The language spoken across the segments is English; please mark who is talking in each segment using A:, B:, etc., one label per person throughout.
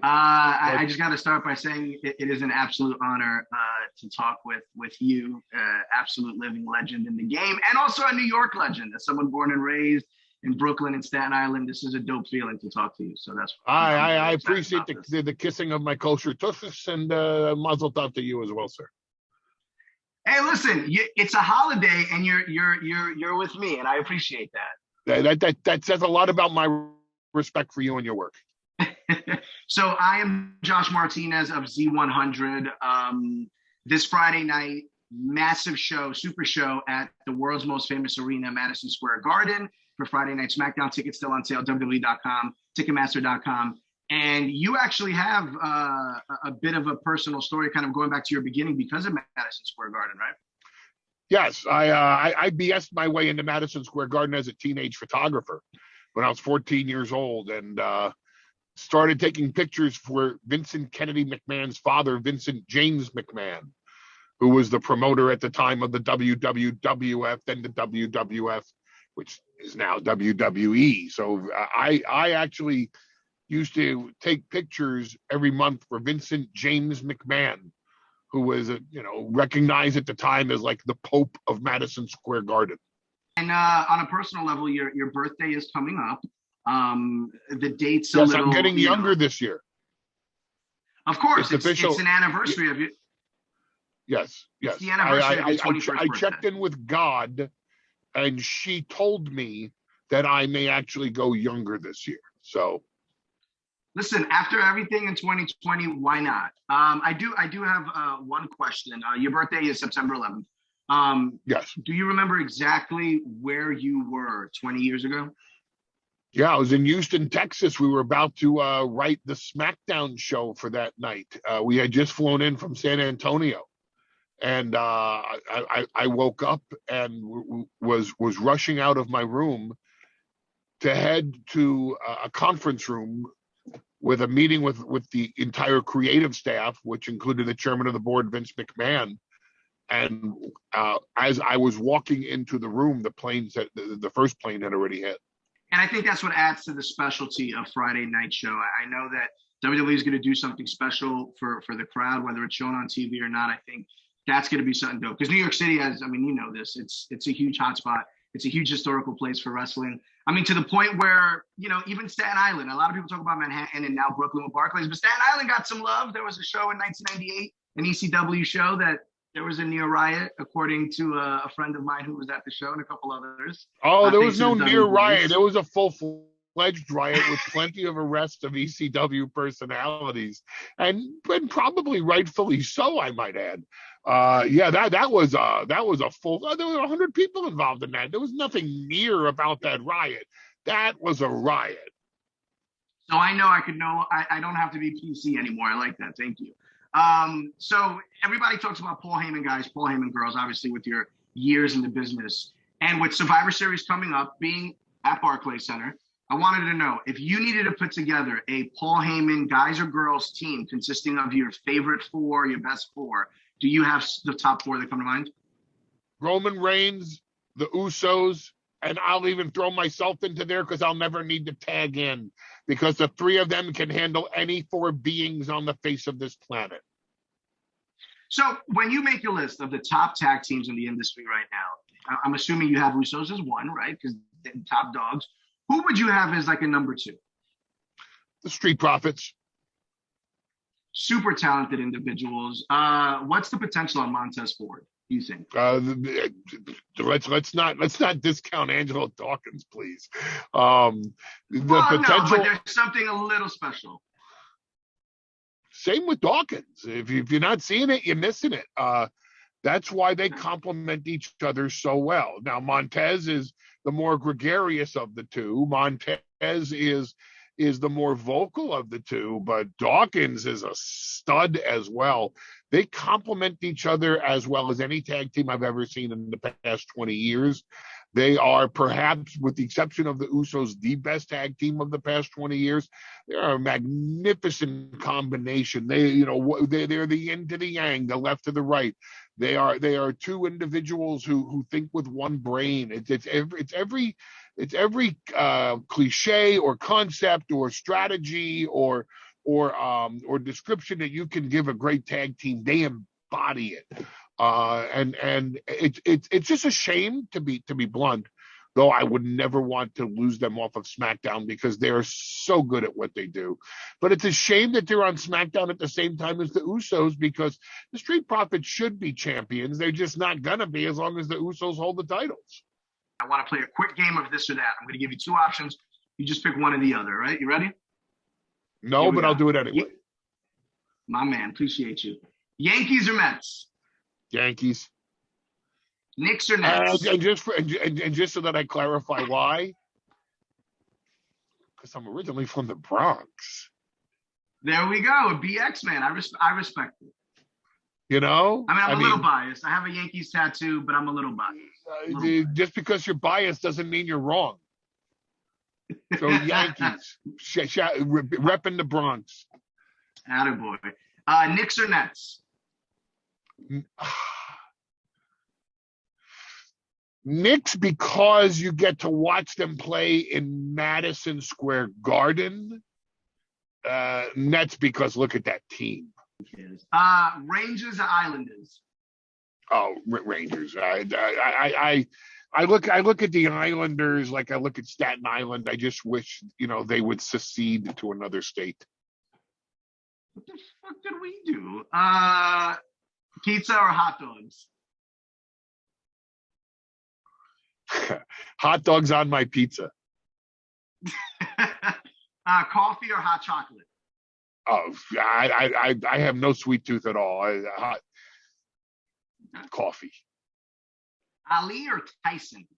A: I just got to start by saying it is an absolute honor to talk with you, absolute living legend in the game, and also a New York legend. As someone born and raised in Brooklyn and Staten Island, this is a dope feeling to talk to you. So that's
B: I appreciate the kissing of my kosher tushes, and mazel tov to you as well, sir.
A: Hey, listen, it's a holiday, and you're with me, and I appreciate
B: that. That says a lot about my respect for you and your work.
A: So I am Josh Martinez of Z100. This Friday night, massive show, super show at the world's most famous arena, Madison Square Garden, for Friday Night SmackDown. Tickets still on sale, WWE.com, Ticketmaster.com. And you actually have a bit of a personal story kind of going back to your beginning because of Madison Square Garden, right?
B: Yes, I BS'd my way into Madison Square Garden as a teenage photographer when I was 14 years old, and started taking pictures for Vincent Kennedy McMahon's father, Vincent James McMahon, who was the promoter at the time of the WWF, then the WWF, which is now WWE. So I actually used to take pictures every month for Vincent James McMahon, who was recognized at the time as like the Pope of Madison Square Garden.
A: And on a personal level, your birthday is coming up. The date's
B: yes, I'm getting younger this year.
A: Of course, it's an anniversary of you.
B: Yes.
A: It's the anniversary of your 21st birthday.
B: I checked in with God, and she told me that I may actually go younger this year. So,
A: listen, after everything in 2020, why not? I do have one question. Your birthday is September 11th.
B: Yes.
A: Do you remember exactly where you were 20 years ago?
B: Yeah, I was in Houston, Texas. We were about to write the SmackDown show for that night. We had just flown in from San Antonio, and I woke up and was rushing out of my room to head to a conference room with a meeting with the entire creative staff, which included the chairman of the board, Vince McMahon. And as I was walking into the room, the first plane had already hit.
A: And I think that's what adds to the specialty of Friday Night Show. I know that WWE is going to do something special for the crowd, whether it's shown on TV or not. I think that's going to be something dope. Because New York City has, this, it's a huge hotspot. It's a huge historical place for wrestling. I mean, to the point where, even Staten Island, a lot of people talk about Manhattan and now Brooklyn with Barclays, but Staten Island got some love. There was a show in 1998, an ECW show that there was a near riot, according to a friend of mine who was at the show and a couple others.
B: Oh, there was no near riot. There was a full-fledged riot with plenty of arrests of ECW personalities, and probably rightfully so, I might add. That was a full. There were 100 people involved in that. There was nothing near about that riot. That was a riot.
A: So I know I don't have to be PC anymore. I like that. Thank you. So everybody talks about Paul Heyman guys, Paul Heyman girls, obviously with your years in the business, and with Survivor Series coming up, being at Barclays Center, I wanted to know if you needed to put together a Paul Heyman guys or girls team consisting of your favorite four, your best four. Do you have the top four that come to mind?
B: Roman Reigns, the Usos, and I'll even throw myself into there because I'll never need to tag in, because the three of them can handle any four beings on the face of this planet.
A: So when you make your list of the top tag teams in the industry right now, I'm assuming you have Usos as one, right? Because top dogs. Who would you have as like a number two?
B: The Street Profits.
A: Super talented individuals. What's the potential on Montez Ford, do you think?
B: Let's not discount Angelo Dawkins, please.
A: No, but there's something a little special.
B: Same with Dawkins. If you're not seeing it, you're missing it. That's why they complement each other so well. Now, Montez is the more gregarious of the two. Montez is the more vocal of the two, but Dawkins is a stud as well. They complement each other as well as any tag team I've ever seen in the past 20 years. They are, perhaps, with the exception of the Usos, the best tag team of the past 20 years. They're a magnificent combination. They're the yin to the yang, the left to the right. They are two individuals who think with one brain. It's every cliche or concept or strategy or description that you can give a great tag team. They embody it, and it's just a shame, to be blunt. Though I would never want to lose them off of SmackDown because they're so good at what they do. But it's a shame that they're on SmackDown at the same time as the Usos, because the Street Profits should be champions. They're just not going to be as long as the Usos hold the titles.
A: I want to play a quick game of this or that. I'm going to give you two options. You just pick one or the other, right? You ready?
B: No, but I'll do it anyway.
A: My man, appreciate you. Yankees or Mets?
B: Yankees.
A: Knicks or Nets?
B: And just so that I clarify why, because I'm originally from the Bronx.
A: There we go. BX, man. I respect it.
B: You know?
A: I'm a little biased. I have a Yankees tattoo, but I'm a little biased.
B: Just because you're biased doesn't mean you're wrong. So Yankees, repping the Bronx.
A: Attaboy. Knicks or Nets?
B: Knicks, because you get to watch them play in Madison Square Garden. Nets, because look at that team.
A: Rangers or Islanders?
B: Oh, Rangers. I look at the Islanders like I look at Staten Island. I just wish, they would secede to another state.
A: What the fuck did we do? Pizza or hot dogs?
B: Hot dogs on my pizza.
A: Coffee or hot chocolate?
B: Oh, I have no sweet tooth at all. Coffee.
A: Ali or Tyson?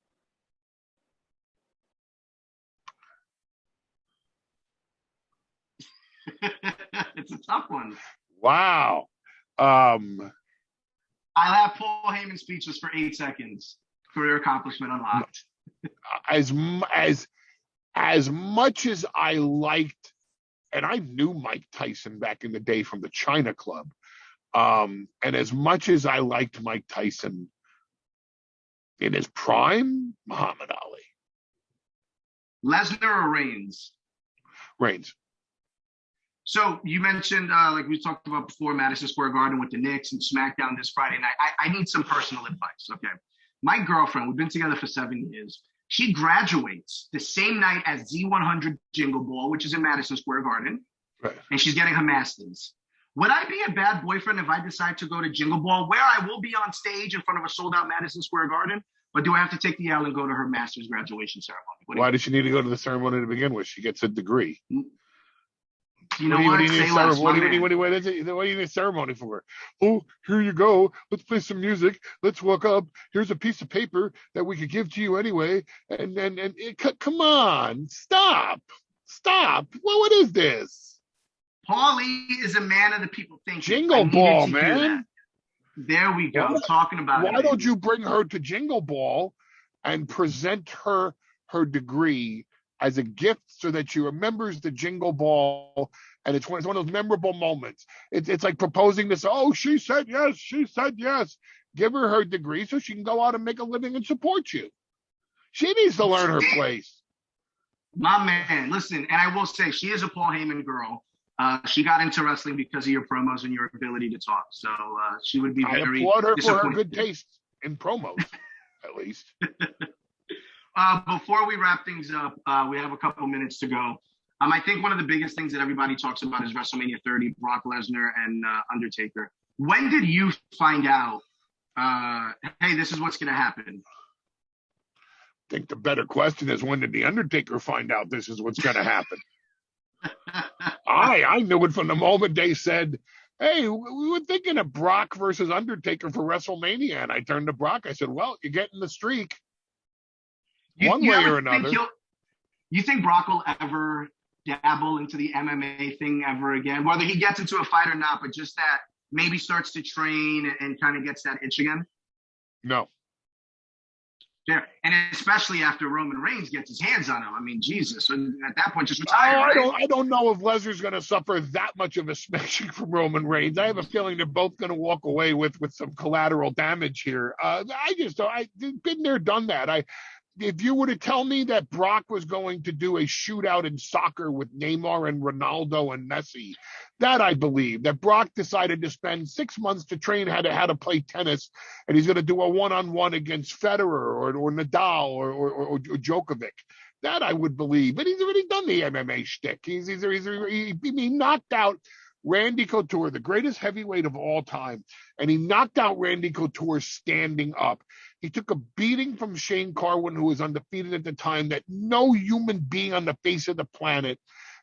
A: It's a tough one.
B: Wow.
A: I'll have Paul Heyman speechless for 8 seconds. Career accomplishment unlocked.
B: As much as I liked, and I knew Mike Tyson back in the day from the China Club, and as much as I liked Mike Tyson in his prime, Muhammad Ali.
A: Lesnar or Reigns?
B: Reigns.
A: So you mentioned, like we talked about before, Madison Square Garden with the Knicks and SmackDown this Friday night. I need some personal advice, okay? My girlfriend, we've been together for 7 years. She graduates the same night as Z100 Jingle Ball, which is in Madison Square Garden,
B: right,
A: and she's getting her master's. Would I be a bad boyfriend if I decide to go to Jingle Ball, where I will be on stage in front of a sold-out Madison Square Garden? Or do I have to take the L and go to her master's graduation ceremony?
B: Why does she need to go to the ceremony to begin with? She gets a degree.
A: You know what?
B: What do you need a ceremony for? Oh, here you go. Let's play some music. Let's walk up. Here's a piece of paper that we could give to you anyway. Come on, stop. Well, what is this?
A: Paulie is a man of the people.
B: Jingle Ball, man.
A: There we go. Talking about it.
B: Why don't you bring her to Jingle Ball and present her degree as a gift so that she remembers the Jingle Ball, and it's one of those memorable moments. It's like proposing this. Oh, she said yes. She said yes. Give her degree so she can go out and make a living and support you. She needs to learn her place.
A: My man, listen, and I will say she is a Paul Heyman girl. She got into wrestling because of your promos and your ability to talk. So she would be very
B: I applaud her for her good taste in promos, at least.
A: Before we wrap things up, we have a couple minutes to go. I think one of the biggest things that everybody talks about is WrestleMania 30, Brock Lesnar and Undertaker. When did you find out, hey, this is what's going to happen?
B: I think the better question is, when did the Undertaker find out this is what's going to happen? I knew it from the moment they said, hey, we were thinking of Brock versus Undertaker for WrestleMania. And I turned to Brock. I said, well, you're getting the streak. One way or another.
A: You think Brock will ever dabble into the MMA thing ever again? Whether he gets into a fight or not, but just that maybe starts to train and kind of gets that itch again?
B: No.
A: there, and especially after Roman Reigns gets his hands on him. I mean, Jesus. So at that point, just
B: Oh,
A: retire.
B: I don't know if Lesnar's going to suffer that much of a smashing from Roman Reigns. I have a feeling they're both going to walk away with some collateral damage here. I've been there, done that. If you were to tell me that Brock was going to do a shootout in soccer with Neymar and Ronaldo and Messi, that I believe. That Brock decided to spend 6 months to train how to play tennis, and he's going to do a one-on-one against Federer or Nadal or Djokovic. That I would believe. But he's already done the MMA shtick. He knocked out Randy Couture, the greatest heavyweight of all time, and he knocked out Randy Couture standing up. He took a beating from Shane Carwin, who was undefeated at the time, that no human being on the face of the planet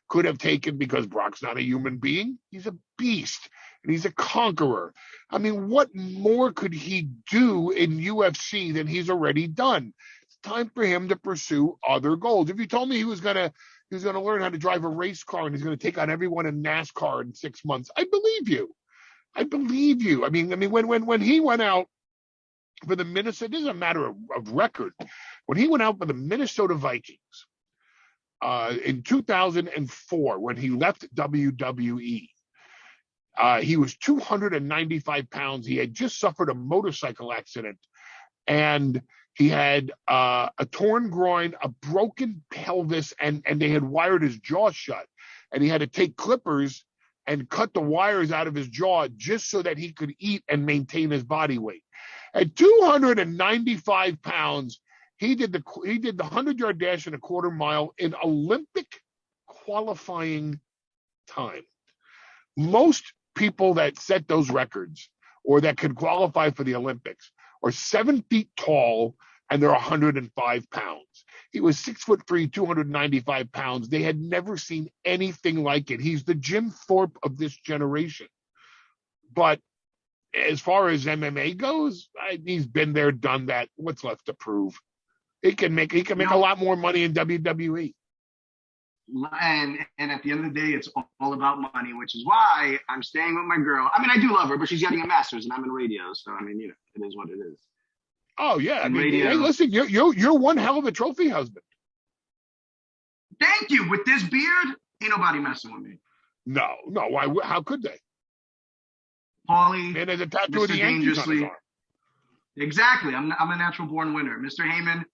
B: could have taken, because Brock's not a human being. He's a beast, and he's a conqueror. I mean, what more could he do in UFC than he's already done? It's time for him to pursue other goals. If you told me he was going to learn how to drive a race car and he's going to take on everyone in NASCAR in 6 months, I believe you. I believe you. I mean, when he went out for the Minnesota, this is a matter of record. When he went out for the Minnesota Vikings in 2004, when he left WWE, he was 295 pounds. He had just suffered a motorcycle accident, and he had a torn groin, a broken pelvis, and they had wired his jaw shut. And he had to take clippers and cut the wires out of his jaw just so that he could eat and maintain his body weight. At 295 pounds, he did the 100-yard dash in a quarter mile in Olympic qualifying time. Most people that set those records or that could qualify for the Olympics are 7 feet tall and they're 105 pounds. He was 6'3", 295 pounds. They had never seen anything like it. He's the Jim Thorpe of this generation. But as far as MMA goes, he's been there, done that. What's left to prove? He can make a lot more money in WWE.
A: And at the end of the day, it's all about money, which is why I'm staying with my girl. I mean, I do love her, but she's getting a master's, and I'm in radio, so I mean, it is what it is.
B: Oh yeah, I mean, hey, listen, you're one hell of a trophy husband.
A: Thank you. With this beard, ain't nobody messing with me.
B: No. Why? How could they?
A: Paulie,
B: and there's a tattoo of the Yankees on his arm.
A: Exactly. I'm a natural born winner. Mr. Heyman,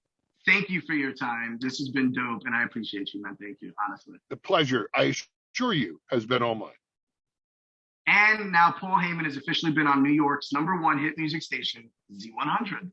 A: thank you for your time. This has been dope, and I appreciate you, man. Thank you, honestly.
B: The pleasure, I assure you, has been all mine.
A: And now Paul Heyman has officially been on New York's #1 hit music station, Z100.